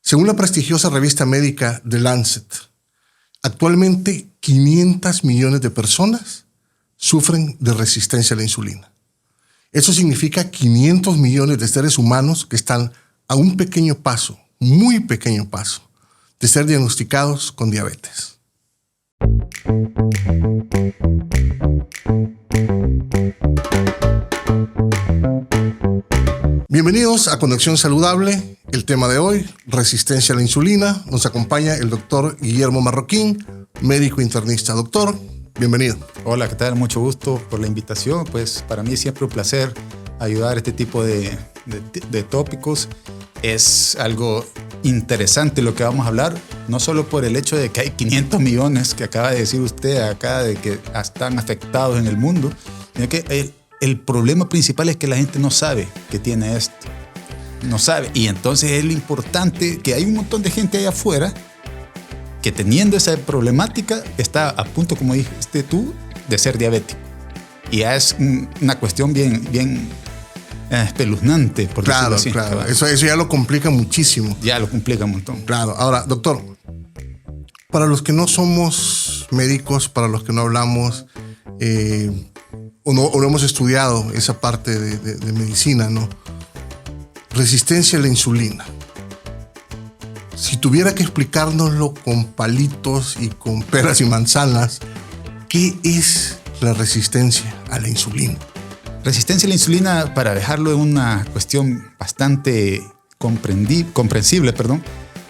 Según la prestigiosa revista médica The Lancet, actualmente 500 millones de personas sufren de resistencia a la insulina. Eso significa 500 millones de seres humanos que están a un pequeño paso, muy pequeño paso, de ser diagnosticados con diabetes. Bienvenidos a Conexión Saludable. El tema de hoy, resistencia a la insulina. Nos acompaña el doctor Guillermo Marroquín, médico internista. Doctor, bienvenido. Hola, ¿qué tal? Mucho gusto por la invitación. Pues para mí es siempre un placer ayudar a este tipo de tópicos. Es algo interesante lo que vamos a hablar, no solo por el hecho de que hay 500 millones que acaba de decir usted acá de que están afectados en el mundo, sino que el problema principal es que la gente no sabe que tiene esto. No sabe. Y entonces es lo importante que hay un montón de gente allá afuera que teniendo esa problemática está a punto, como dijiste tú, de ser diabético. Y ya es una cuestión bien espeluznante, por decirlo así. Claro. Eso ya lo complica muchísimo. Ya lo complica un montón. Claro. Ahora, doctor, para los que no somos médicos, para los que no hablamos o no hemos estudiado esa parte de medicina, ¿no? Resistencia a la insulina. Si tuviera que explicárnoslo con palitos y con peras y manzanas, ¿qué es la resistencia a la insulina? Resistencia a la insulina, para dejarlo en una cuestión bastante comprensible,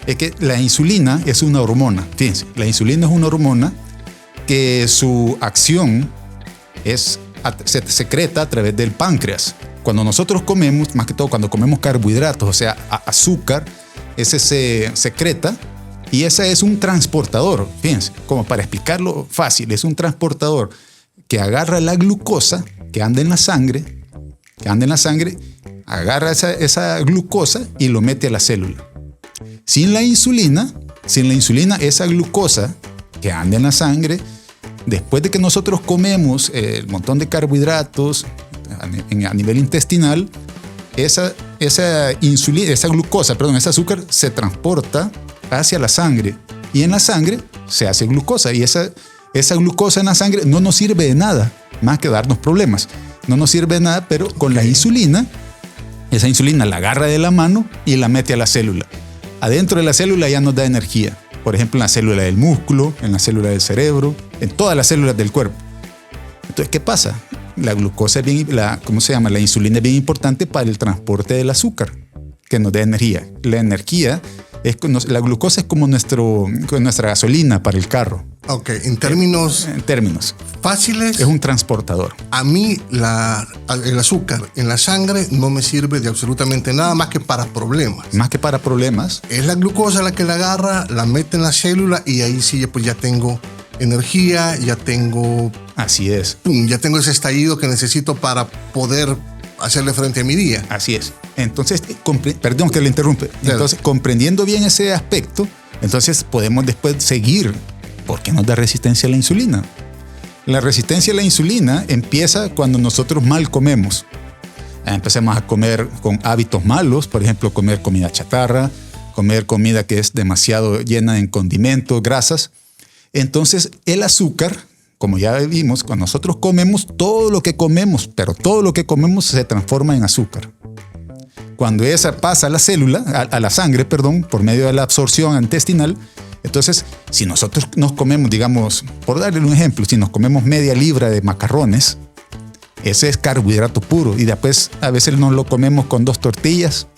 es que la insulina es una hormona. Fíjense, la insulina es una hormona que su acción se secreta a través del páncreas. Cuando nosotros comemos, más que todo cuando comemos carbohidratos, o sea, azúcar, ese se secreta y ese es un transportador. Fíjense, como para explicarlo fácil, es un transportador que agarra la glucosa que anda en la sangre, agarra esa glucosa y lo mete a la célula. Sin la insulina, esa glucosa que anda en la sangre, después de que nosotros comemos el montón de carbohidratos a nivel intestinal, esa azúcar se transporta hacia la sangre y en la sangre se hace glucosa y esa glucosa en la sangre no nos sirve de nada más que darnos problemas. No nos sirve de nada, pero con la insulina, esa insulina la agarra de la mano y la mete a la célula. Adentro de la célula ya nos da energía. Por ejemplo, en la célula del músculo, en la célula del cerebro, en todas las células del cuerpo. Entonces, ¿qué pasa? La glucosa la insulina es bien importante para el transporte del azúcar, que nos da energía. La glucosa es como nuestra gasolina para el carro. Ok, en términos fáciles, es un transportador. A mí el azúcar en la sangre no me sirve de absolutamente nada más que para problemas. Más que para problemas. Es la glucosa la que la agarra, la mete en la célula y ahí sí pues ya tengo energía, ya tengo... Así es. Ya tengo ese estallido que necesito para poder hacerle frente a mi día. Así es. Entonces, perdón que le interrumpe. Entonces, comprendiendo bien ese aspecto, entonces podemos después seguir. ¿Por qué nos da resistencia a la insulina? La resistencia a la insulina empieza cuando nosotros mal comemos. Empecemos a comer con hábitos malos, por ejemplo, comer comida chatarra, comer comida que es demasiado llena en condimentos, grasas. Entonces, el azúcar, como ya vimos, cuando nosotros comemos, todo lo que comemos se transforma en azúcar. Cuando esa pasa a la célula, a la sangre, por medio de la absorción intestinal, entonces, si nosotros nos comemos, digamos, por darle un ejemplo, si nos comemos media libra de macarrones, ese es carbohidrato puro. Y después a veces nos lo comemos con 2 tortillas.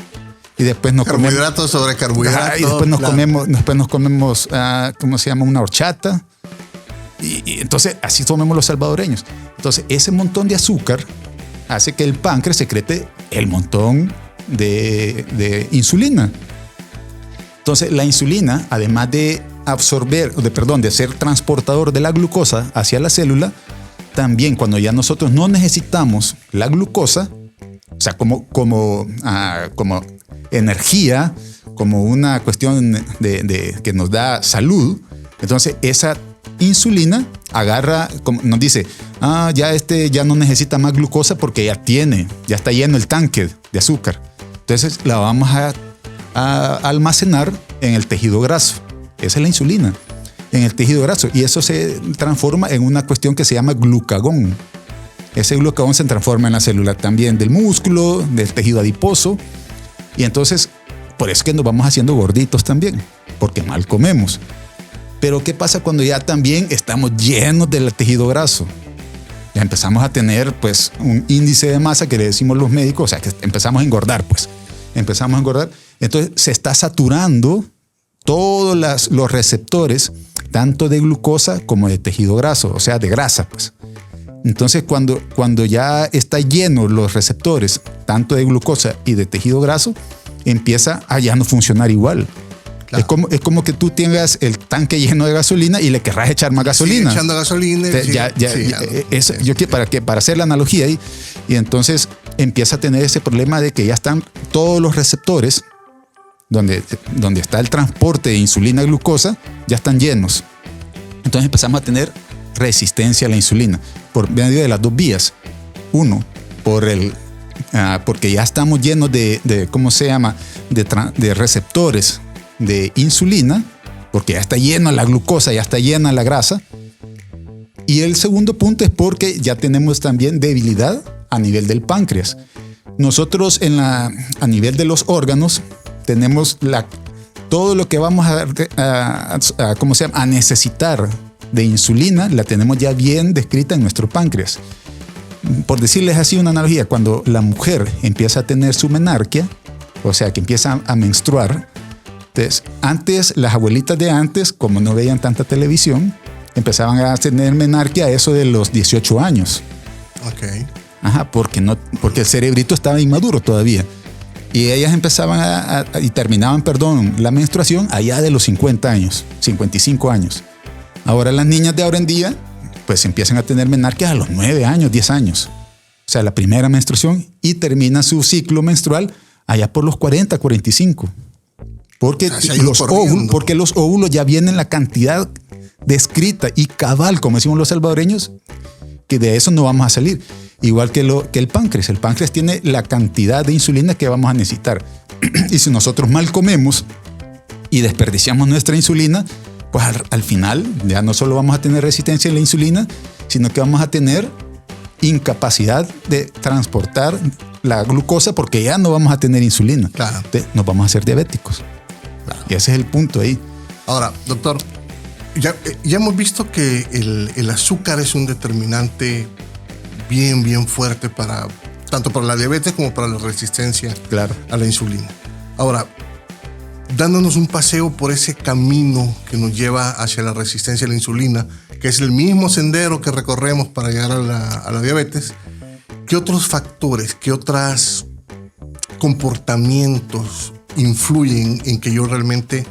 Y después nos carbohidrato sobre carbohidrato. Y después nos comemos, ¿cómo se llama? Una horchata. Y entonces así comemos los salvadoreños. Entonces ese montón de azúcar hace que el páncreas secrete el montón de insulina. Entonces la insulina, además de de ser transportador de la glucosa hacia la célula, también cuando ya nosotros no necesitamos la glucosa, o sea, como energía, como una cuestión que nos da salud, entonces esa insulina agarra, como nos dice, ya no necesita más glucosa porque ya está lleno el tanque de azúcar. Entonces la vamos a a almacenar en el tejido graso. Esa es la insulina, en el tejido graso. Y eso se transforma en una cuestión que se llama glucagón. Ese glucagón se transforma en la célula también del músculo, del tejido adiposo. Y entonces, por eso es que nos vamos haciendo gorditos también, porque mal comemos. Pero ¿qué pasa cuando ya también estamos llenos del tejido graso? Ya empezamos a tener pues un índice de masa que le decimos los médicos, o sea que empezamos a engordar pues. Empezamos a engordar. Entonces se está saturando todos los receptores, tanto de glucosa como de tejido graso, o sea de grasa pues. Entonces cuando ya está lleno los receptores, tanto de glucosa y de tejido graso, empieza a ya no funcionar igual. Claro. Es como que tú tengas el tanque lleno de gasolina y le querrás echar más gasolina. Sí, echando gasolina. Para hacer la analogía ahí. Y entonces empieza a tener ese problema de que ya están todos los receptores donde está el transporte de insulina y glucosa, ya están llenos. Entonces empezamos a tener resistencia a la insulina por medio de las dos vías. Uno, porque ya estamos llenos de ¿cómo se llama? De receptores de insulina, porque ya está llena la glucosa, ya está llena la grasa. Y el segundo punto es porque ya tenemos también debilidad a nivel del páncreas. Nosotros a nivel de los órganos tenemos todo lo que vamos a necesitar de insulina, la tenemos ya bien descrita en nuestro páncreas. Por decirles así una analogía, cuando la mujer empieza a tener su menarquia, o sea que empieza a menstruar, entonces, las abuelitas de antes, como no veían tanta televisión, empezaban a tener menarquia a eso de los 18 años. Ok. Ajá, porque el cerebrito estaba inmaduro todavía. Y ellas empezaban y terminaban, la menstruación allá de los 50 años, 55 años. Ahora las niñas de ahora en día, pues empiezan a tener menarquia a los 9 años, 10 años. O sea, la primera menstruación, y termina su ciclo menstrual allá por los 40, 45. Porque los óvulos ya vienen la cantidad descrita y cabal, como decimos los salvadoreños, que de eso no vamos a salir. Igual que el páncreas. El páncreas tiene la cantidad de insulina que vamos a necesitar. Y si nosotros mal comemos y desperdiciamos nuestra insulina, pues al final ya no solo vamos a tener resistencia a la insulina, sino que vamos a tener incapacidad de transportar la glucosa porque ya no vamos a tener insulina. Claro. Nos vamos a hacer diabéticos. Claro. Y ese es el punto ahí. Ahora, doctor, ya hemos visto que el azúcar es un determinante bien fuerte tanto para la diabetes como para la resistencia a la insulina. Ahora, dándonos un paseo por ese camino que nos lleva hacia la resistencia a la insulina, que es el mismo sendero que recorremos para llegar a la diabetes, ¿qué otros factores, qué otros comportamientos influyen en que yo realmente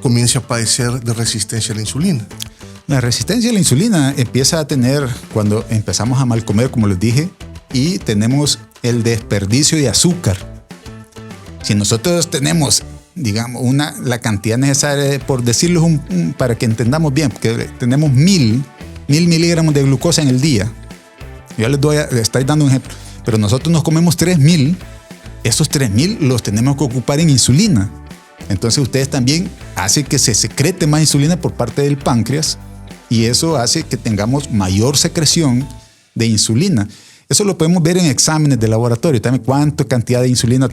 comience a padecer de resistencia a la insulina? La resistencia a la insulina empieza a tener cuando empezamos a mal comer, como les dije, y tenemos el desperdicio de azúcar. Si nosotros tenemos, digamos, la cantidad necesaria, por decirlo para que entendamos bien, porque tenemos 1000 miligramos de glucosa en el día. Yo les estoy dando un ejemplo, pero nosotros nos comemos 3000. Esos 3000 los tenemos que ocupar en insulina. Entonces ustedes también hacen que se secrete más insulina por parte del páncreas y eso hace que tengamos mayor secreción de insulina. Eso lo podemos ver en exámenes de laboratorio, también cuánta cantidad de insulina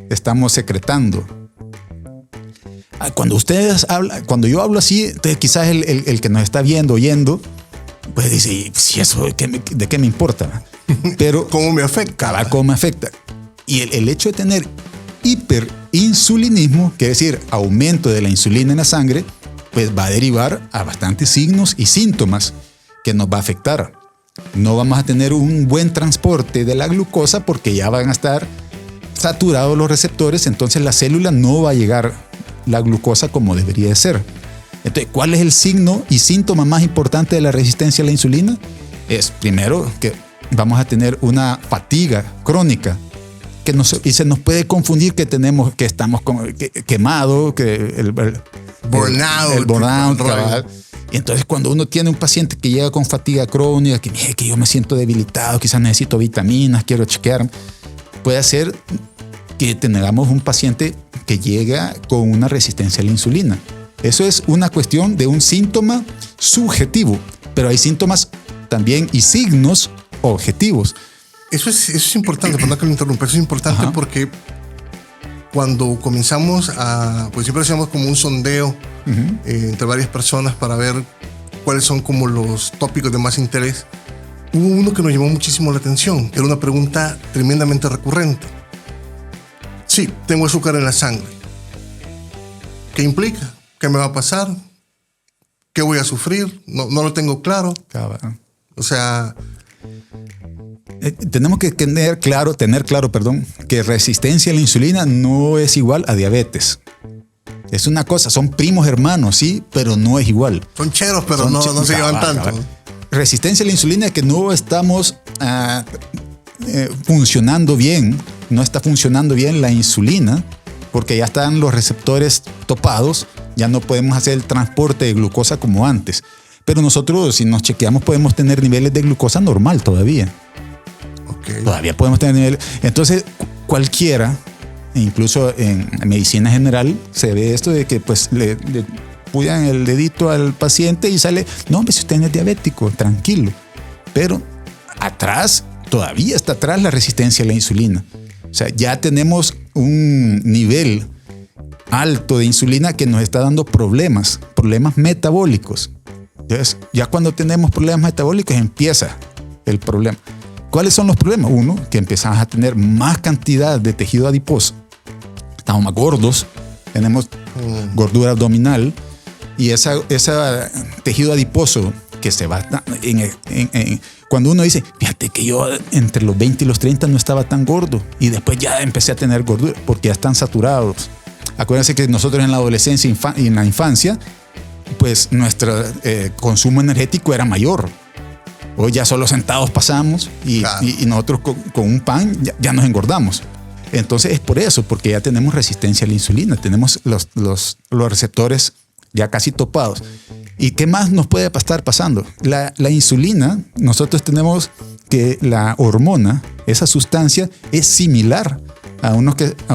estamos secretando. Cuando yo hablo así, entonces quizás el que nos está viendo, oyendo, pues dice, si eso, ¿de qué me importa? Pero ¿cómo me afecta? ¿Cómo me afecta? Y el hecho de tener hiperinsulinismo, quiere decir aumento de la insulina en la sangre, pues va a derivar a bastantes signos y síntomas que nos va a afectar. No vamos a tener un buen transporte de la glucosa porque ya van a estar saturados los receptores, entonces la célula no va a llegar la glucosa como debería de ser. Entonces, ¿cuál es el signo y síntoma más importante de la resistencia a la insulina? Es primero que vamos a tener una fatiga crónica y se nos puede confundir que estamos quemados, el burnout. Y entonces cuando uno tiene un paciente que llega con fatiga crónica, que yo me siento debilitado, quizás necesito vitaminas, quiero chequear, puede ser que tengamos un paciente que llega con una resistencia a la insulina. Eso es una cuestión de un síntoma subjetivo, pero hay síntomas también y signos objetivos. Eso es importante, perdón que lo interrumpa, eso es importante. Ajá. Porque cuando comenzamos pues siempre hacíamos como un sondeo entre varias personas para ver cuáles son como los tópicos de más interés. Hubo uno que nos llamó muchísimo la atención, que era una pregunta tremendamente recurrente. Sí, tengo azúcar en la sangre. ¿Qué implica? ¿Qué me va a pasar? ¿Qué voy a sufrir? No lo tengo claro. Cabrón. O sea... tenemos que tener claro, que resistencia a la insulina no es igual a diabetes. Es una cosa, son primos hermanos, sí, pero no es igual. Son cheros, pero no se llevan tanto. Resistencia a la insulina es que no estamos funcionando bien, no está funcionando bien la insulina, porque ya están los receptores topados, ya no podemos hacer el transporte de glucosa como antes. Pero nosotros, si nos chequeamos, podemos tener niveles de glucosa normal todavía. Okay. Todavía podemos tener niveles. Entonces, cualquiera, incluso en medicina general, se ve esto de que pues le puyan el dedito al paciente y sale, no, hombre, si usted no es diabético, tranquilo. Pero atrás, todavía está atrás la resistencia a la insulina. O sea, ya tenemos un nivel alto de insulina que nos está dando problemas metabólicos. Entonces, ya cuando tenemos problemas metabólicos empieza el problema. ¿Cuáles son los problemas? Uno, que empezamos a tener más cantidad de tejido adiposo. Estamos más gordos, tenemos gordura abdominal y ese tejido adiposo que se va cuando uno dice, fíjate que yo entre los 20 y los 30 no estaba tan gordo y después ya empecé a tener gordura porque ya están saturados. Acuérdense que nosotros en la adolescencia y en la infancia, pues nuestro consumo energético era mayor. Hoy ya solo sentados pasamos y nosotros con un pan ya nos engordamos. Entonces es por eso, porque ya tenemos resistencia a la insulina, tenemos los receptores ya casi topados. ¿Y qué más nos puede estar pasando? La insulina, nosotros tenemos que la hormona, esa sustancia es similar a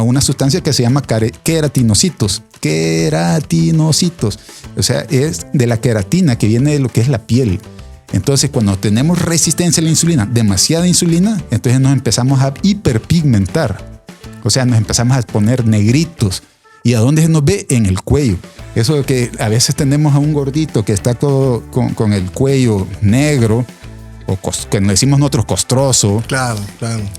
una sustancia que se llama queratinocitos. O sea, es de la queratina que viene de lo que es la piel. Entonces, cuando tenemos resistencia a la insulina, demasiada insulina, entonces nos empezamos a hiperpigmentar. O sea, nos empezamos a poner negritos. ¿Y a dónde se nos ve? En el cuello. Eso que a veces tenemos a un gordito que está con el cuello negro, o que nos decimos nosotros costroso. Claro.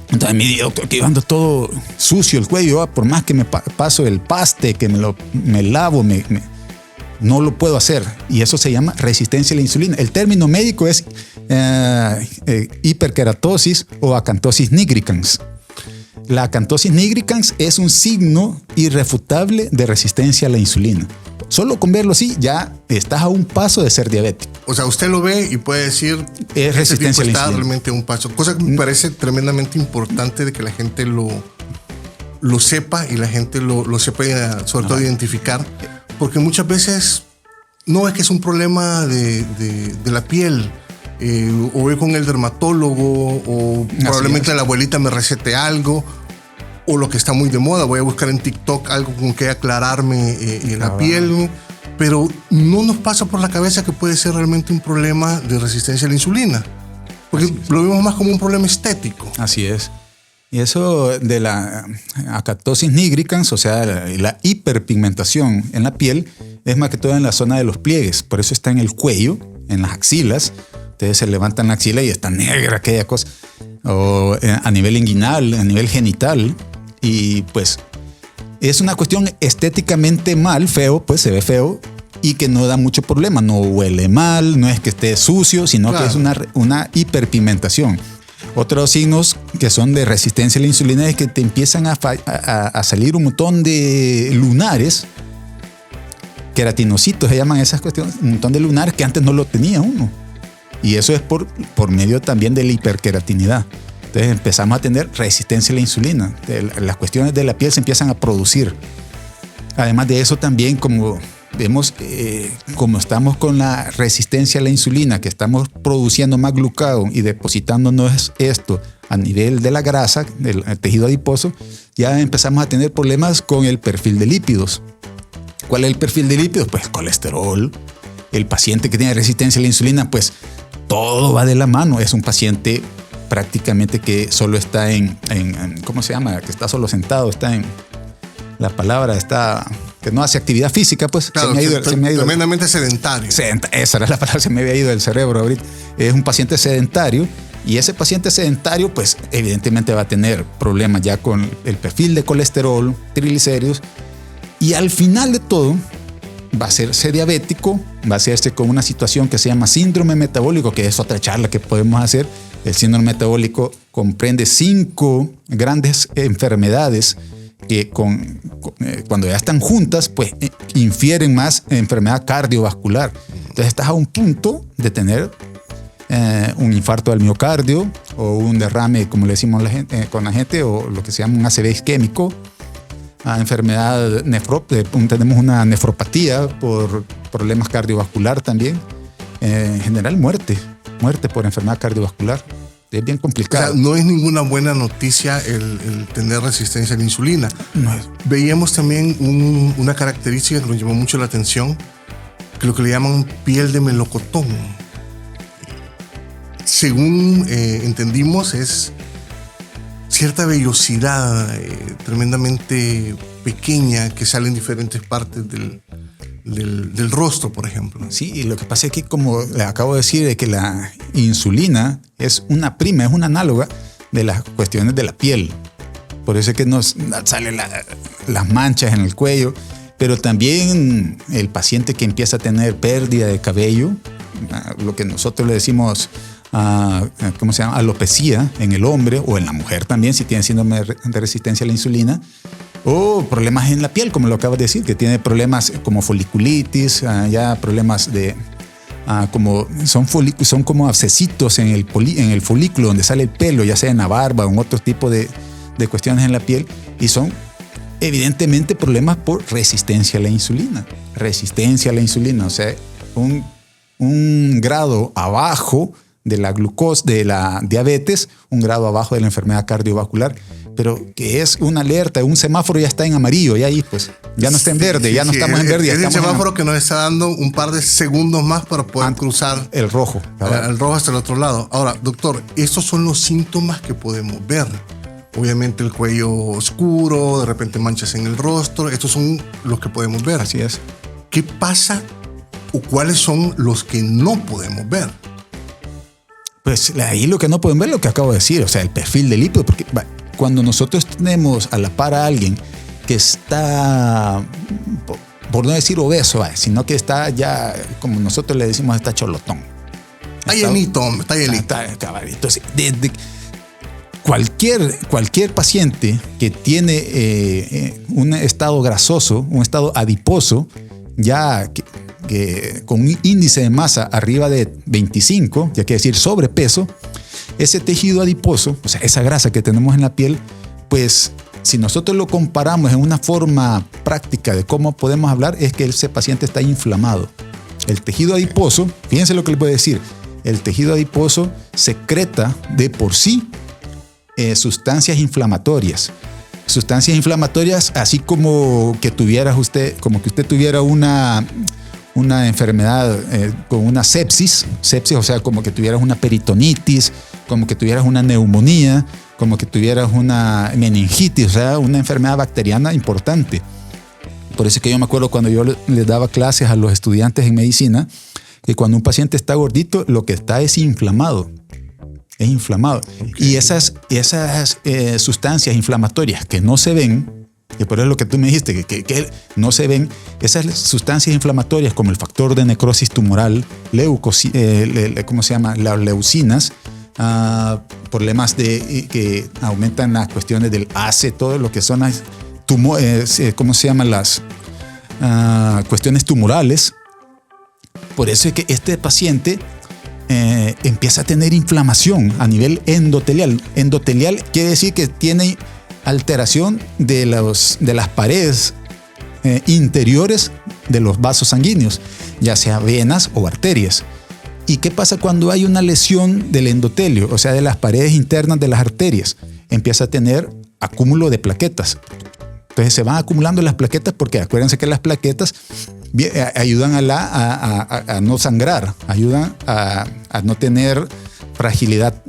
Entonces, mi doctor, que yo ando todo sucio el cuello, por más que me paso el paste, que me lavo, no lo puedo hacer. Y eso se llama resistencia a la insulina. El término médico es hiperkeratosis o acantosis nigricans. La acantosis nigricans es un signo irrefutable de resistencia a la insulina. Solo con verlo así ya estás a un paso de ser diabético. O sea, usted lo ve y puede decir es resistencia a la insulina. Está realmente a un paso. Cosa que me parece tremendamente importante de que la gente lo sepa y la gente lo sepa sobre todo identificar. Porque muchas veces no es que es un problema de la piel. O voy con el dermatólogo o probablemente la abuelita me recete algo, o lo que está muy de moda, voy a buscar en TikTok algo con que aclararme la piel, pero no nos pasa por la cabeza que puede ser realmente un problema de resistencia a la insulina, porque lo vemos más como un problema estético. Así es. Y eso de la acantosis nigricans, o sea, la hiperpigmentación en la piel, es más que todo en la zona de los pliegues, por eso está en el cuello, en las axilas. Ustedes se levantan la axila y está negra aquella cosa. O a nivel inguinal, a nivel genital. Y pues es una cuestión estéticamente feo, pues se ve feo y que no da mucho problema. No huele mal, no es que esté sucio, sino que es una hiperpigmentación. Otros signos que son de resistencia a la insulina es que te empiezan a salir un montón de lunares. Queratinocitos se llaman esas cuestiones. Un montón de lunares que antes no lo tenía uno. Y eso es por medio también de la hiperqueratinidad. Entonces empezamos a tener resistencia a la insulina. Las cuestiones de la piel se empiezan a producir. Además de eso también, como vemos, como estamos con la resistencia a la insulina, que estamos produciendo más glucagón y depositándonos esto a nivel de la grasa, del tejido adiposo, ya empezamos a tener problemas con el perfil de lípidos. ¿Cuál es el perfil de lípidos? Pues colesterol. El paciente que tiene resistencia a la insulina, pues todo va de la mano. Es un paciente prácticamente que solo está en ¿cómo se llama? Que está solo sentado, está en... La palabra está... que no hace actividad física, pues. Claro, se me ha ido tremendamente sedentario. Esa era la palabra, se me había ido del cerebro ahorita. Es un paciente sedentario, y ese paciente sedentario, pues evidentemente va a tener problemas ya con el perfil de colesterol, triglicéridos, y al final de todo va a hacerse diabético, va a hacerse con una situación que se llama síndrome metabólico, que es otra charla que podemos hacer. El síndrome metabólico comprende 5 grandes enfermedades que cuando ya están juntas, pues infieren más enfermedad cardiovascular. Entonces estás a un punto de tener un infarto del miocardio o un derrame, como le decimos con la gente, o lo que se llama un ACV isquémico, enfermedad tenemos una nefropatía por problemas cardiovascular también. En general, muerte por enfermedad cardiovascular. Es bien complicado. O sea, no es ninguna buena noticia el tener resistencia a la insulina. No es. Veíamos también una característica que nos llamó mucho la atención, que lo que le llaman piel de melocotón. Según entendimos, es cierta vellosidad tremendamente pequeña que sale en diferentes partes del rostro, por ejemplo. Sí, y lo que pasa es que, como le acabo de decir, de que la insulina es una prima, es una análoga de las cuestiones de la piel. Por eso es que nos salen las manchas en el cuello, pero también el paciente que empieza a tener pérdida de cabello, lo que nosotros le decimos, ¿cómo se llama? Alopecia en el hombre o en la mujer también, si tiene síndrome de resistencia a la insulina. O problemas en la piel, como lo acabas de decir, que tiene problemas como foliculitis, ya problemas de... son como abscesitos en el folículo donde sale el pelo, ya sea en la barba o en otro tipo de cuestiones en la piel, y son evidentemente problemas por resistencia a la insulina. Resistencia a la insulina, o sea, un grado abajo de la glucosa, de la diabetes, un grado abajo de la enfermedad cardiovascular, pero que es una alerta, un semáforo ya está en amarillo, y ahí pues ya no está en verde, ya no estamos en verde. Es el semáforo que nos está dando un par de segundos más para poder cruzar el rojo. El rojo hasta el otro lado. Ahora, doctor, estos son los síntomas que podemos ver. Obviamente el cuello oscuro, de repente manchas en el rostro, estos son los que podemos ver. Así es. ¿Qué pasa o cuáles son los que no podemos ver? Pues ahí lo que no podemos ver es lo que acabo de decir, o sea, el perfil de lípido, porque cuando nosotros tenemos a la par a alguien que está, por no decir obeso, sino que está ya, como nosotros le decimos, está cholotón. Está llenito, hombre, está llenito. Entonces, desde cualquier paciente que tiene un estado grasoso, un estado adiposo, ya que con un índice de masa arriba de 25, ya quiere decir sobrepeso, ese tejido adiposo, o sea, esa grasa que tenemos en la piel, pues si nosotros lo comparamos en una forma práctica de cómo podemos hablar, es que ese paciente está inflamado. El tejido adiposo, fíjense lo que les voy a decir, el tejido adiposo secreta de por sí sustancias inflamatorias. Sustancias inflamatorias, así como que usted tuviera una enfermedad con una sepsis, o sea, como que tuvieras una peritonitis, como que tuvieras una neumonía, como que tuvieras una meningitis, o sea, una enfermedad bacteriana importante. Por eso es que yo me acuerdo cuando yo les daba clases a los estudiantes en medicina, que cuando un paciente está gordito, lo que está es inflamado. Es inflamado. Okay. Y esas sustancias inflamatorias que no se ven, que por eso es lo que tú me dijiste, que no se ven, esas sustancias inflamatorias como el factor de necrosis tumoral, ¿cómo se llama? Las leucinas, problemas que aumentan las cuestiones del ACE, todo lo que son las ¿cómo se llaman? Las cuestiones tumorales. Por eso es que este paciente empieza a tener inflamación a nivel endotelial. Endotelial quiere decir que tiene alteración de las paredes interiores de los vasos sanguíneos, ya sea venas o arterias. ¿Y qué pasa cuando hay una lesión del endotelio, o sea, de las paredes internas de las arterias? Empieza a tener acúmulo de plaquetas. Entonces se van acumulando las plaquetas porque acuérdense que las plaquetas ayudan a no sangrar, ayudan a no tener fragilidad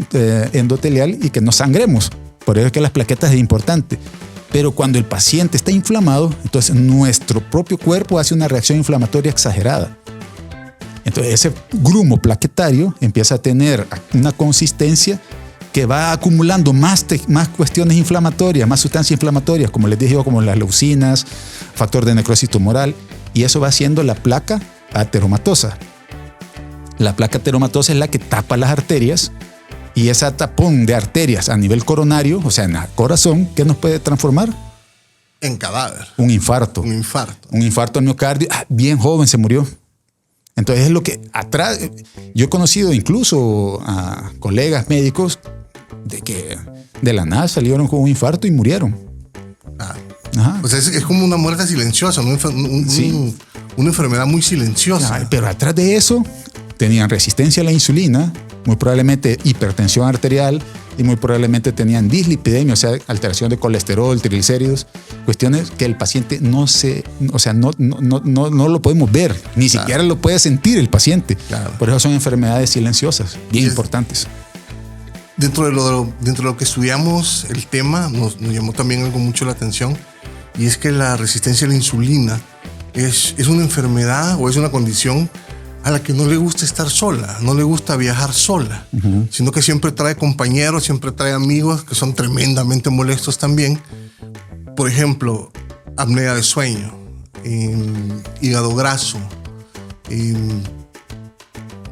endotelial y que no sangremos. Por eso es que las plaquetas es importante. Pero cuando el paciente está inflamado, entonces nuestro propio cuerpo hace una reacción inflamatoria exagerada. Entonces ese grumo plaquetario empieza a tener una consistencia que va acumulando más cuestiones inflamatorias, más sustancias inflamatorias, como les dije yo, como las leucinas, factor de necrosis tumoral, y eso va haciendo la placa ateromatosa. La placa ateromatosa es la que tapa las arterias, y ese tapón de arterias a nivel coronario, o sea, en el corazón, ¿qué nos puede transformar? En cadáver. Un infarto. Un infarto. Un infarto al miocardio. Bien joven se murió. Entonces es lo que atrás, yo he conocido incluso a colegas médicos de que de la nada salieron con un infarto y murieron. Ajá. O sea, es como una muerte silenciosa, ¿no? Una enfermedad muy silenciosa. Ay, pero atrás de eso tenían resistencia a la insulina, muy probablemente hipertensión arterial y muy probablemente tenían dislipidemia, o sea, alteración de colesterol, triglicéridos, cuestiones que el paciente no lo podemos ver, ni siquiera lo puede sentir el paciente. Claro. Por eso son enfermedades silenciosas, bien importantes. Dentro de lo que estudiamos el tema, nos llamó también algo mucho la atención, y es que la resistencia a la insulina es una enfermedad o es una condición a la que no le gusta estar sola, no le gusta viajar sola, sino que siempre trae compañeros, siempre trae amigos que son tremendamente molestos también. Por ejemplo, apnea de sueño, hígado graso,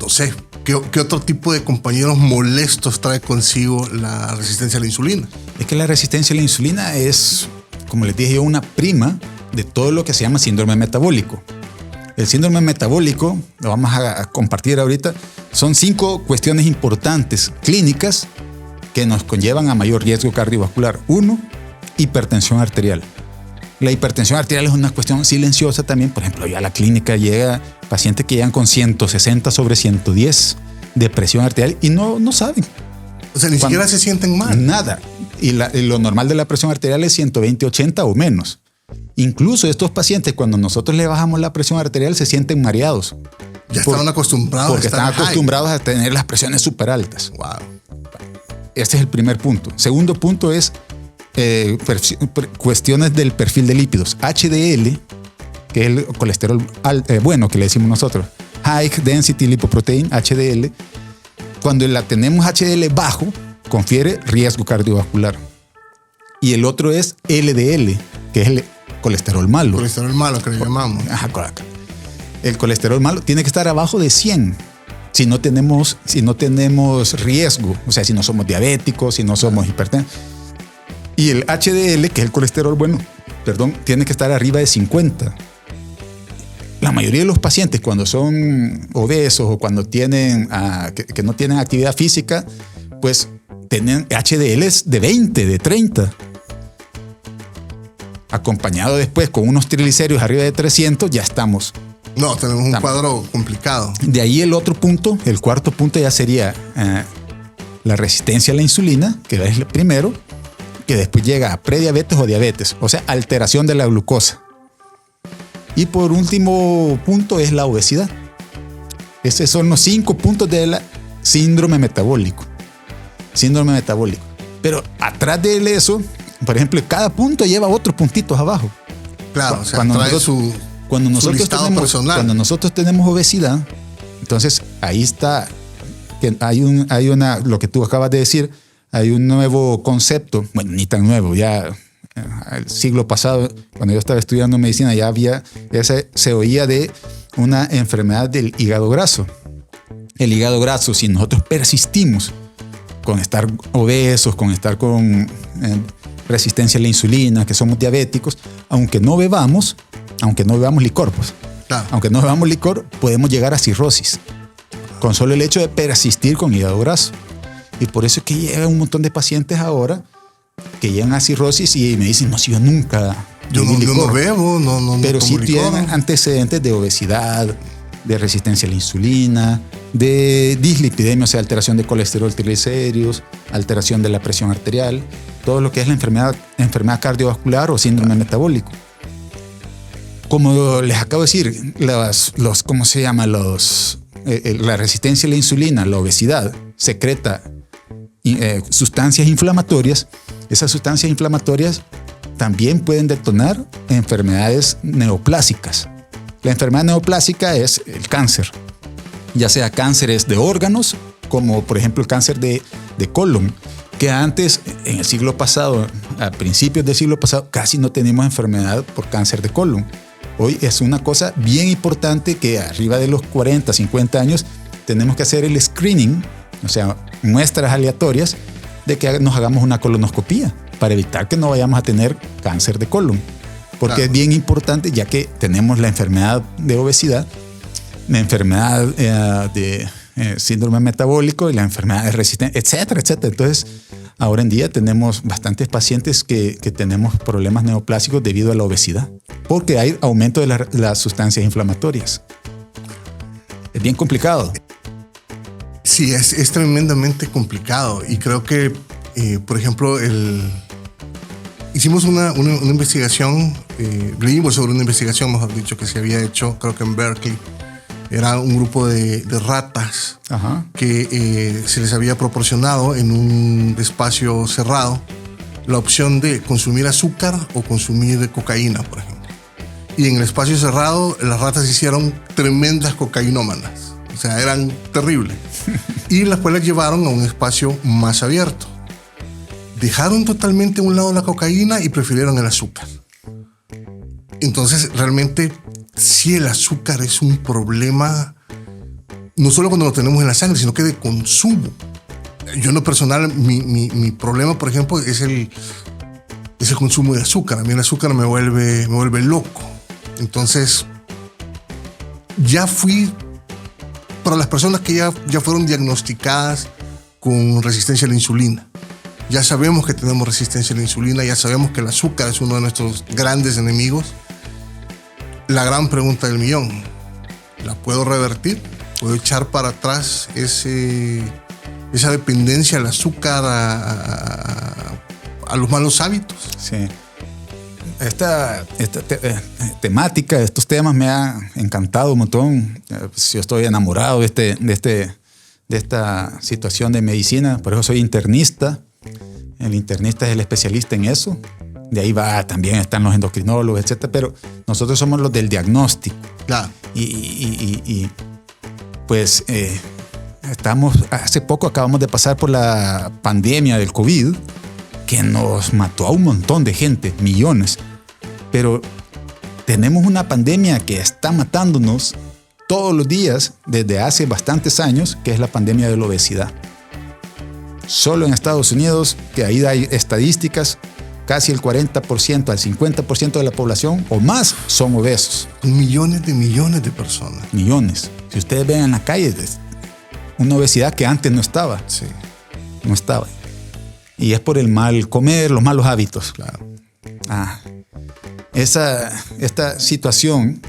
no sé, ¿qué otro tipo de compañeros molestos trae consigo la resistencia a la insulina? Es que la resistencia a la insulina es, como les dije yo, una prima de todo lo que se llama síndrome metabólico. El síndrome metabólico, lo vamos a compartir ahorita, son 5 cuestiones importantes clínicas que nos conllevan a mayor riesgo cardiovascular. 1, hipertensión arterial. La hipertensión arterial es una cuestión silenciosa también. Por ejemplo, ya a la clínica llega pacientes que llegan con 160 sobre 110 de presión arterial y no saben. O sea, ni siquiera se sienten mal. Nada. Y lo normal de la presión arterial es 120/80 o menos. Incluso estos pacientes, cuando nosotros le bajamos la presión arterial, se sienten mareados. Ya estaban acostumbrados. Porque están acostumbrados a tener las presiones súper altas. Wow. Este es el primer punto. Segundo punto es cuestiones del perfil de lípidos. HDL, que es el colesterol bueno que le decimos nosotros. High Density Lipoprotein, HDL. Cuando la tenemos HDL bajo, confiere riesgo cardiovascular. Y el otro es LDL, que es el colesterol malo. Colesterol malo, que le llamamos. Ajá, correcto. El colesterol malo tiene que estar abajo de 100 si no tenemos riesgo, o sea, si no somos diabéticos, si no somos hipertensos. Y el HDL, que es el colesterol bueno, tiene que estar arriba de 50. La mayoría de los pacientes cuando son obesos o cuando tienen que no tienen actividad física, pues tienen HDLs de 20, de 30. Acompañado después con unos triglicéridos arriba de 300, ya estamos. No, tenemos un cuadro complicado. De ahí el otro punto, el cuarto punto ya sería la resistencia a la insulina, que es el primero, que después llega a prediabetes o diabetes, o sea, alteración de la glucosa. Y por último punto es la obesidad. Esos son los 5 puntos del síndrome metabólico. Síndrome metabólico. Pero atrás de eso, por ejemplo, cada punto lleva otros puntitos abajo. Claro, o sea, trae su listado personal. Cuando nosotros tenemos obesidad, entonces ahí está, que hay una, lo que tú acabas de decir, hay un nuevo concepto, bueno, ni tan nuevo, ya el siglo pasado, cuando yo estaba estudiando medicina, ya se oía de una enfermedad del hígado graso. El hígado graso, si nosotros persistimos con estar obesos, con estar con resistencia a la insulina, que somos diabéticos, aunque no bebamos licor, pues. Claro. Aunque no bebamos licor, podemos llegar a cirrosis con solo el hecho de persistir con hígado graso. Y por eso es que llega un montón de pacientes ahora que llegan a cirrosis y me dicen, no, si yo nunca yo no bebo, no pero tomo sí licor. Tienen antecedentes de obesidad, de resistencia a la insulina, de dislipidemia, o sea, alteración de colesterol, triglicéridos, alteración de la presión arterial, todo lo que es la enfermedad cardiovascular o síndrome metabólico. Como les acabo de decir, ¿cómo se llama? La resistencia a la insulina, la obesidad, secreta sustancias inflamatorias. Esas sustancias inflamatorias también pueden detonar enfermedades neoplásicas. La enfermedad neoplásica es el cáncer, ya sea cánceres de órganos, como por ejemplo el cáncer de colon, que antes, en el siglo pasado, a principios del siglo pasado, casi no teníamos enfermedad por cáncer de colon. Hoy es una cosa bien importante que arriba de los 40, 50 años tenemos que hacer el screening, o sea, muestras aleatorias de que nos hagamos una colonoscopía para evitar que no vayamos a tener cáncer de colon. Porque claro, es bien importante, ya que tenemos la enfermedad de obesidad, la enfermedad de síndrome metabólico y la enfermedad de resistencia, etcétera, etcétera. Entonces, ahora en día tenemos bastantes pacientes que tenemos problemas neoplásicos debido a la obesidad, porque hay aumento de las sustancias inflamatorias. Es bien complicado. Sí, es tremendamente complicado. Y creo que, por ejemplo, hicimos una investigación, leímos sobre una investigación, mejor dicho, que se había hecho, creo que en Berkeley. Era un grupo de ratas. Ajá. Que se les había proporcionado en un espacio cerrado la opción de consumir azúcar o consumir cocaína, por ejemplo. Y en el espacio cerrado las ratas hicieron tremendas cocainómanas. O sea, eran terribles. Y después las llevaron a un espacio más abierto. Dejaron totalmente a un lado la cocaína y prefirieron el azúcar. Entonces, realmente, sí, el azúcar es un problema, no solo cuando lo tenemos en la sangre, sino que de consumo. Yo en lo personal, mi problema, por ejemplo, es el consumo de azúcar. A mí el azúcar me vuelve loco. Entonces, ya fui, para las personas que ya fueron diagnosticadas con resistencia a la insulina, ya sabemos que tenemos resistencia a la insulina, ya sabemos que el azúcar es uno de nuestros grandes enemigos. La gran pregunta del millón, ¿la puedo revertir? ¿Puedo echar para atrás esa dependencia al azúcar, a los malos hábitos? Sí. Esta temática, estos temas me ha encantado un montón. Yo estoy enamorado de esta situación de medicina, por eso soy internista. El internista es el especialista en eso. De ahí también están los endocrinólogos, etcétera, pero nosotros somos los del diagnóstico. Claro. Y pues hace poco acabamos de pasar por la pandemia del COVID, que nos mató a un montón de gente, millones. Pero tenemos una pandemia que está matándonos todos los días desde hace bastantes años, que es la pandemia de la obesidad. Solo en Estados Unidos, que ahí hay estadísticas, casi el 40% al 50% de la población o más son obesos. Millones de personas. Millones. Si ustedes ven en la calle, es una obesidad que antes no estaba. Sí. No estaba. Y es por el mal comer, los malos hábitos. Claro. Esta situación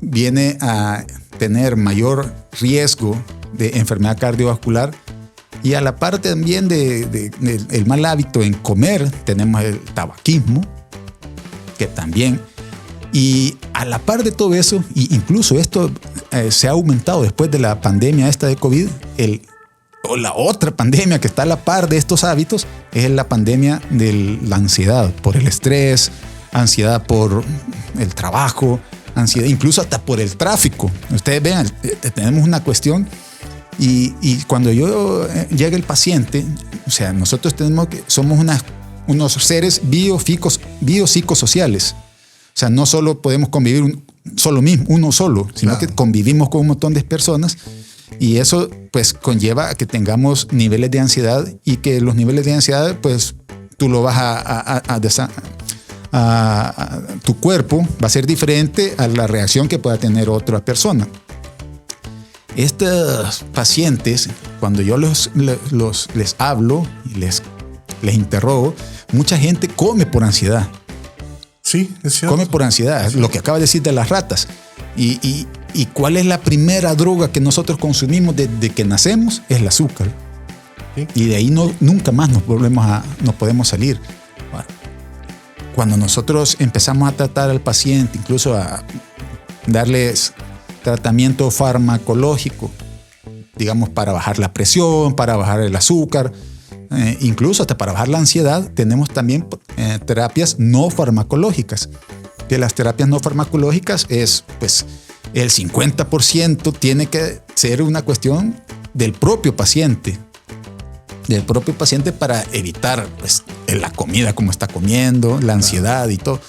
viene a tener mayor riesgo de enfermedad cardiovascular. Y a la parte también del mal hábito en comer, tenemos el tabaquismo, que también. Y a la par de todo eso, y incluso esto se ha aumentado después de la pandemia esta de COVID, o la otra pandemia que está a la par de estos hábitos, es la pandemia de la ansiedad, por el estrés, ansiedad por el trabajo, ansiedad incluso hasta por el tráfico. Ustedes vean, tenemos una cuestión. Y cuando llega el paciente, o sea, nosotros somos unos seres biopsicosociales. O sea, no solo podemos convivir uno solo, sino claro, que convivimos con un montón de personas. Y eso pues conlleva a que tengamos niveles de ansiedad y que los niveles de ansiedad pues tú lo vas tu cuerpo va a ser diferente a la reacción que pueda tener otra persona. Estos pacientes, cuando yo les hablo y les interrogo, mucha gente come por ansiedad. Sí, es cierto. Come por ansiedad, lo que acaba de decir de las ratas. Y ¿Y cuál es la primera droga que nosotros consumimos desde que nacemos? Es el azúcar. ¿Sí? Y de ahí nunca más nos podemos salir. Cuando nosotros empezamos a tratar al paciente, incluso a darles tratamiento farmacológico, digamos, para bajar la presión, para bajar el azúcar, incluso hasta para bajar la ansiedad, tenemos también terapias no farmacológicas. Que las terapias no farmacológicas es, pues, el 50% tiene que ser una cuestión del propio paciente. Para evitar, pues, la comida como está comiendo, la ansiedad y todo.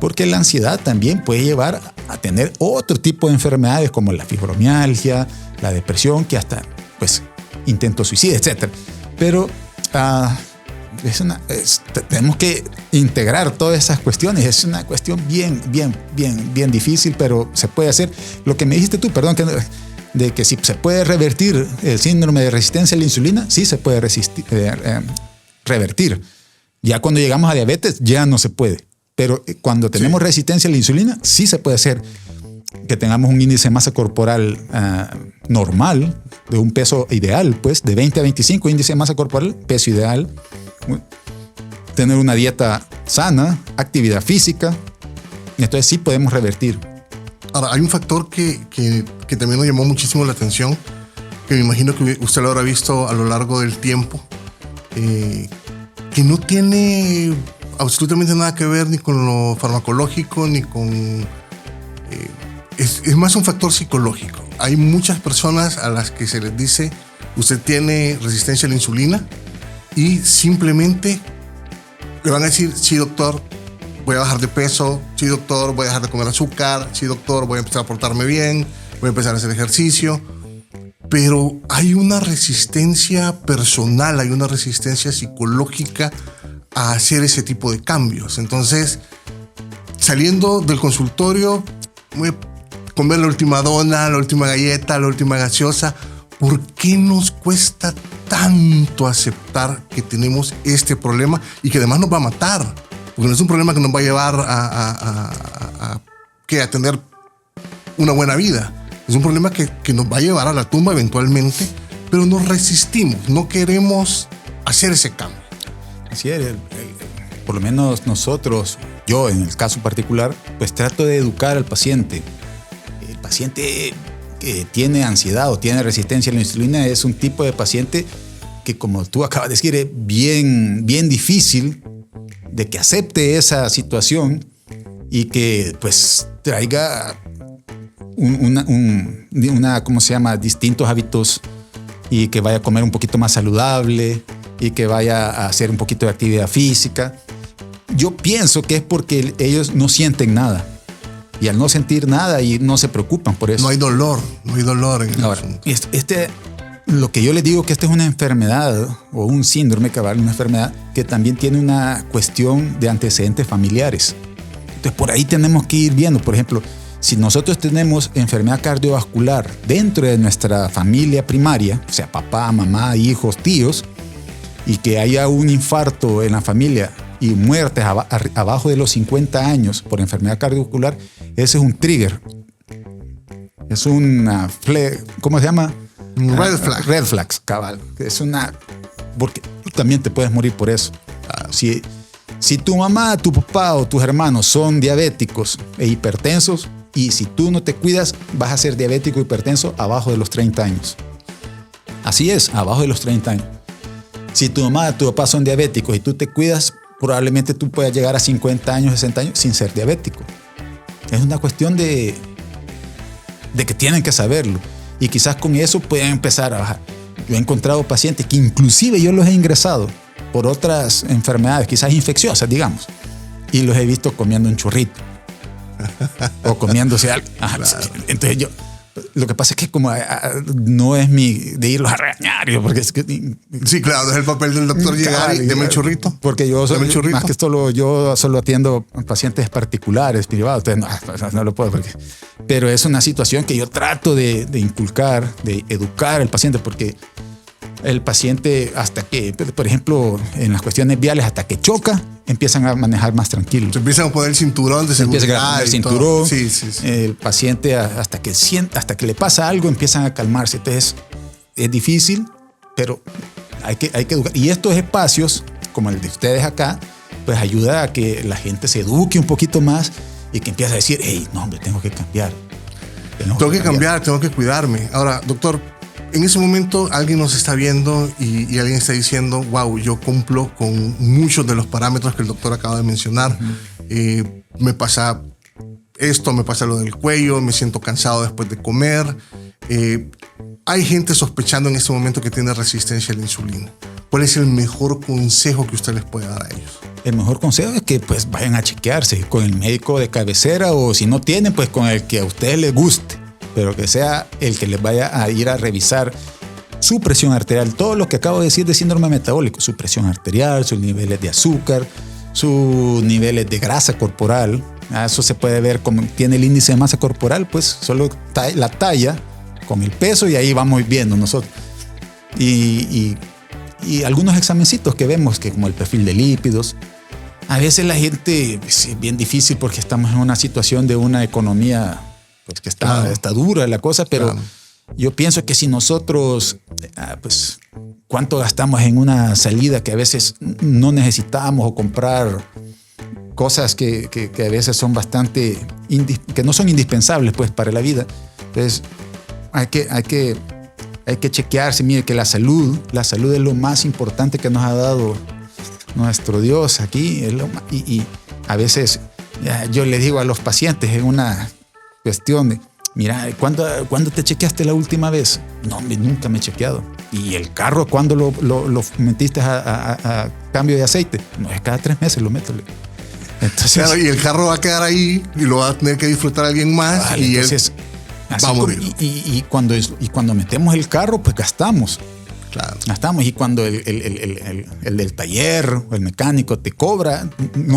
Porque la ansiedad también puede llevar a tener otro tipo de enfermedades como la fibromialgia, la depresión, que hasta, pues, intentos suicidas, etc. Pero tenemos que integrar todas esas cuestiones. Es una cuestión bien difícil, pero se puede hacer. Lo que me dijiste tú, perdón, de que si se puede revertir el síndrome de resistencia a la insulina, sí se puede revertir. Ya cuando llegamos a diabetes, ya no se puede. Pero cuando tenemos resistencia a la insulina, sí se puede hacer que tengamos un índice de masa corporal normal, de un peso ideal, pues, de 20 a 25, índice de masa corporal, peso ideal. Tener una dieta sana, actividad física. Entonces sí podemos revertir. Ahora, hay un factor que también nos llamó muchísimo la atención, que me imagino que usted lo habrá visto a lo largo del tiempo, que no tiene absolutamente nada que ver ni con lo farmacológico, ni con... es más un factor psicológico. Hay muchas personas a las que se les dice, usted tiene resistencia a la insulina, y simplemente le van a decir, sí, doctor, voy a bajar de peso, sí, doctor, voy a dejar de comer azúcar, sí, doctor, voy a empezar a portarme bien, voy a empezar a hacer ejercicio. Pero hay una resistencia personal, hay una resistencia psicológica a hacer ese tipo de cambios. Entonces, saliendo del consultorio, voy a comer la última dona, la última galleta, la última gaseosa. ¿Por qué nos cuesta tanto aceptar que tenemos este problema y que además nos va a matar? Porque no es un problema que nos va a llevar a tener una buena vida. Es un problema que nos va a llevar a la tumba eventualmente, pero nos resistimos, no queremos hacer ese cambio. Así es, por lo menos nosotros, yo en el caso particular, pues trato de educar al paciente. El paciente que tiene ansiedad o tiene resistencia a la insulina es un tipo de paciente que, como tú acabas de decir, es bien difícil de que acepte esa situación y que, pues, traiga ¿cómo se llama? Distintos hábitos, y que vaya a comer un poquito más saludable y que vaya a hacer un poquito de actividad física. Yo pienso que es porque ellos no sienten nada, y al no sentir nada y no se preocupan por eso. No hay dolor en el asunto. Lo que yo les digo, que esta es una enfermedad o un síndrome cabal, una enfermedad que también tiene una cuestión de antecedentes familiares. Entonces por ahí tenemos que ir viendo, por ejemplo, si nosotros tenemos enfermedad cardiovascular dentro de nuestra familia primaria, o sea, papá, mamá, hijos, tíos, y que haya un infarto en la familia y muertes abajo de los 50 años por enfermedad cardiovascular, ese es un trigger. Es una... ¿Cómo se llama? Red flag. Red flags, cabal. Es porque tú también te puedes morir por eso. Si tu mamá, tu papá o tus hermanos son diabéticos e hipertensos, y si tú no te cuidas, vas a ser diabético o hipertenso abajo de los 30 años. Así es, abajo de los 30 años. Si tu mamá y tu papá son diabéticos y tú te cuidas, probablemente tú puedas llegar a 50 años, 60 años sin ser diabético. Es una cuestión de que tienen que saberlo. Y quizás con eso pueden empezar a bajar. Yo he encontrado pacientes que inclusive yo los he ingresado por otras enfermedades, quizás infecciosas, digamos, y los he visto comiendo un churrito o comiéndose algo. Claro. Entonces yo, lo que pasa es que como no es de irlos a regañar, porque es que... Sí, claro, es el papel del doctor llegar y deme el churrito. Porque yo más que yo solo atiendo pacientes particulares, privados, entonces no lo puedo. Pero es una situación que yo trato de inculcar, de educar al paciente, porque el paciente hasta que, por ejemplo, en las cuestiones viales, hasta que choca, empiezan a manejar más tranquilos. Se empiezan a poner el cinturón de seguridad. Empiezan a poner el cinturón. Sí. El paciente hasta que le pasa algo empiezan a calmarse. Entonces es difícil, pero hay que educar. Y estos espacios, como el de ustedes acá, pues ayuda a que la gente se eduque un poquito más y que empiece a decir, hey, no hombre, tengo que cambiar. Tengo que cambiar, tengo que cuidarme. Ahora, doctor, en ese momento alguien nos está viendo y alguien está diciendo, wow, yo cumplo con muchos de los parámetros que el doctor acaba de mencionar. Me pasa esto, me pasa lo del cuello, me siento cansado después de comer. Hay gente sospechando en este momento que tiene resistencia a la insulina. ¿Cuál es el mejor consejo que usted les puede dar a ellos? El mejor consejo es que pues vayan a chequearse con el médico de cabecera, o si no tienen, pues con el que a ustedes les guste, pero que sea el que les vaya a ir a revisar su presión arterial, todo lo que acabo de decir de síndrome metabólico, su presión arterial, sus niveles de azúcar, sus niveles de grasa corporal. Eso se puede ver como tiene el índice de masa corporal, pues solo la talla con el peso, y ahí vamos viendo nosotros. Y algunos examencitos que vemos, que como el perfil de lípidos. A veces la gente, es bien difícil porque estamos en una situación de una economía pues, que está dura la cosa, pero yo pienso que si nosotros, pues, cuánto gastamos en una salida que a veces no necesitamos, o comprar cosas que a veces son bastante, que no son indispensables pues para la vida. Entonces hay que chequearse. Mire que la salud es lo más importante que nos ha dado nuestro Dios aquí. Y a veces yo le digo a los pacientes en una cuestión de, mira, ¿cuándo te chequeaste la última vez? No, nunca me he chequeado. ¿Y el carro cuándo lo metiste a cambio de aceite? No, es cada 3 meses lo meto. Entonces, claro, y el carro va a quedar ahí y lo va a tener que disfrutar alguien más. Vale, y entonces, va a morir. Y cuando metemos el carro, pues gastamos. Claro. Gastamos. Y cuando el del taller o el mecánico te cobra,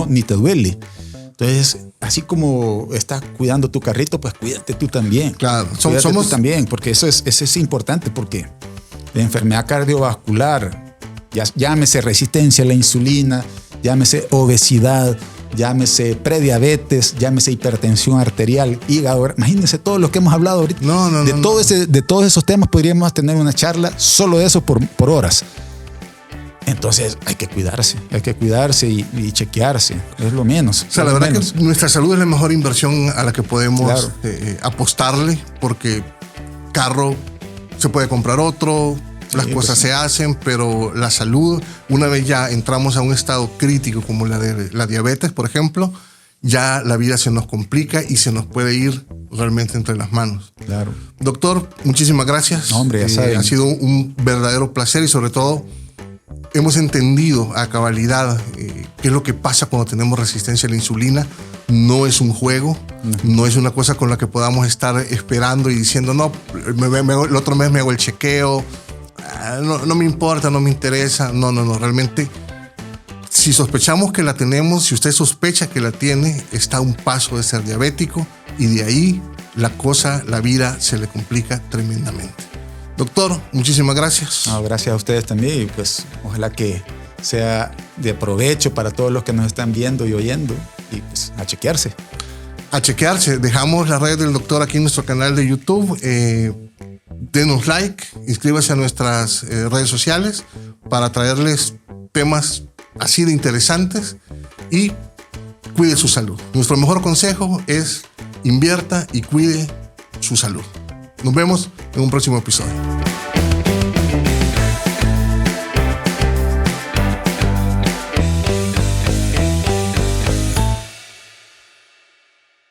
ni te duele. Entonces, así como estás cuidando tu carrito, pues cuídate tú también. Claro, somos tú también, porque eso es importante, porque la enfermedad cardiovascular, llámese resistencia a la insulina, llámese obesidad, llámese prediabetes, llámese hipertensión arterial, hígado. Imagínense todo lo que hemos hablado ahorita. De todos esos temas podríamos tener una charla solo de eso por horas. Entonces hay que cuidarse y chequearse, es lo menos. O sea, la verdad que nuestra salud es la mejor inversión a la que podemos apostarle, porque carro se puede comprar otro, las cosas se hacen, pero la salud, una vez ya entramos a un estado crítico como la de la diabetes, por ejemplo, ya la vida se nos complica y se nos puede ir realmente entre las manos. Claro. Doctor, muchísimas gracias. No, hombre, ya saben. Ha sido un verdadero placer y sobre todo hemos entendido a cabalidad qué es lo que pasa cuando tenemos resistencia a la insulina. No es un juego, no es una cosa con la que podamos estar esperando y diciendo, no, el otro mes me hago el chequeo, no me importa, no me interesa. No, realmente, si sospechamos que la tenemos, si usted sospecha que la tiene, está a un paso de ser diabético, y de ahí la vida se le complica tremendamente. Doctor, muchísimas gracias. No, gracias a ustedes también, y pues ojalá que sea de provecho para todos los que nos están viendo y oyendo, y pues a chequearse. A chequearse. Dejamos las redes del doctor aquí en nuestro canal de YouTube. Denos like, inscríbase a nuestras redes sociales para traerles temas así de interesantes, y cuide su salud. Nuestro mejor consejo es invierta y cuide su salud. Nos vemos en un próximo episodio.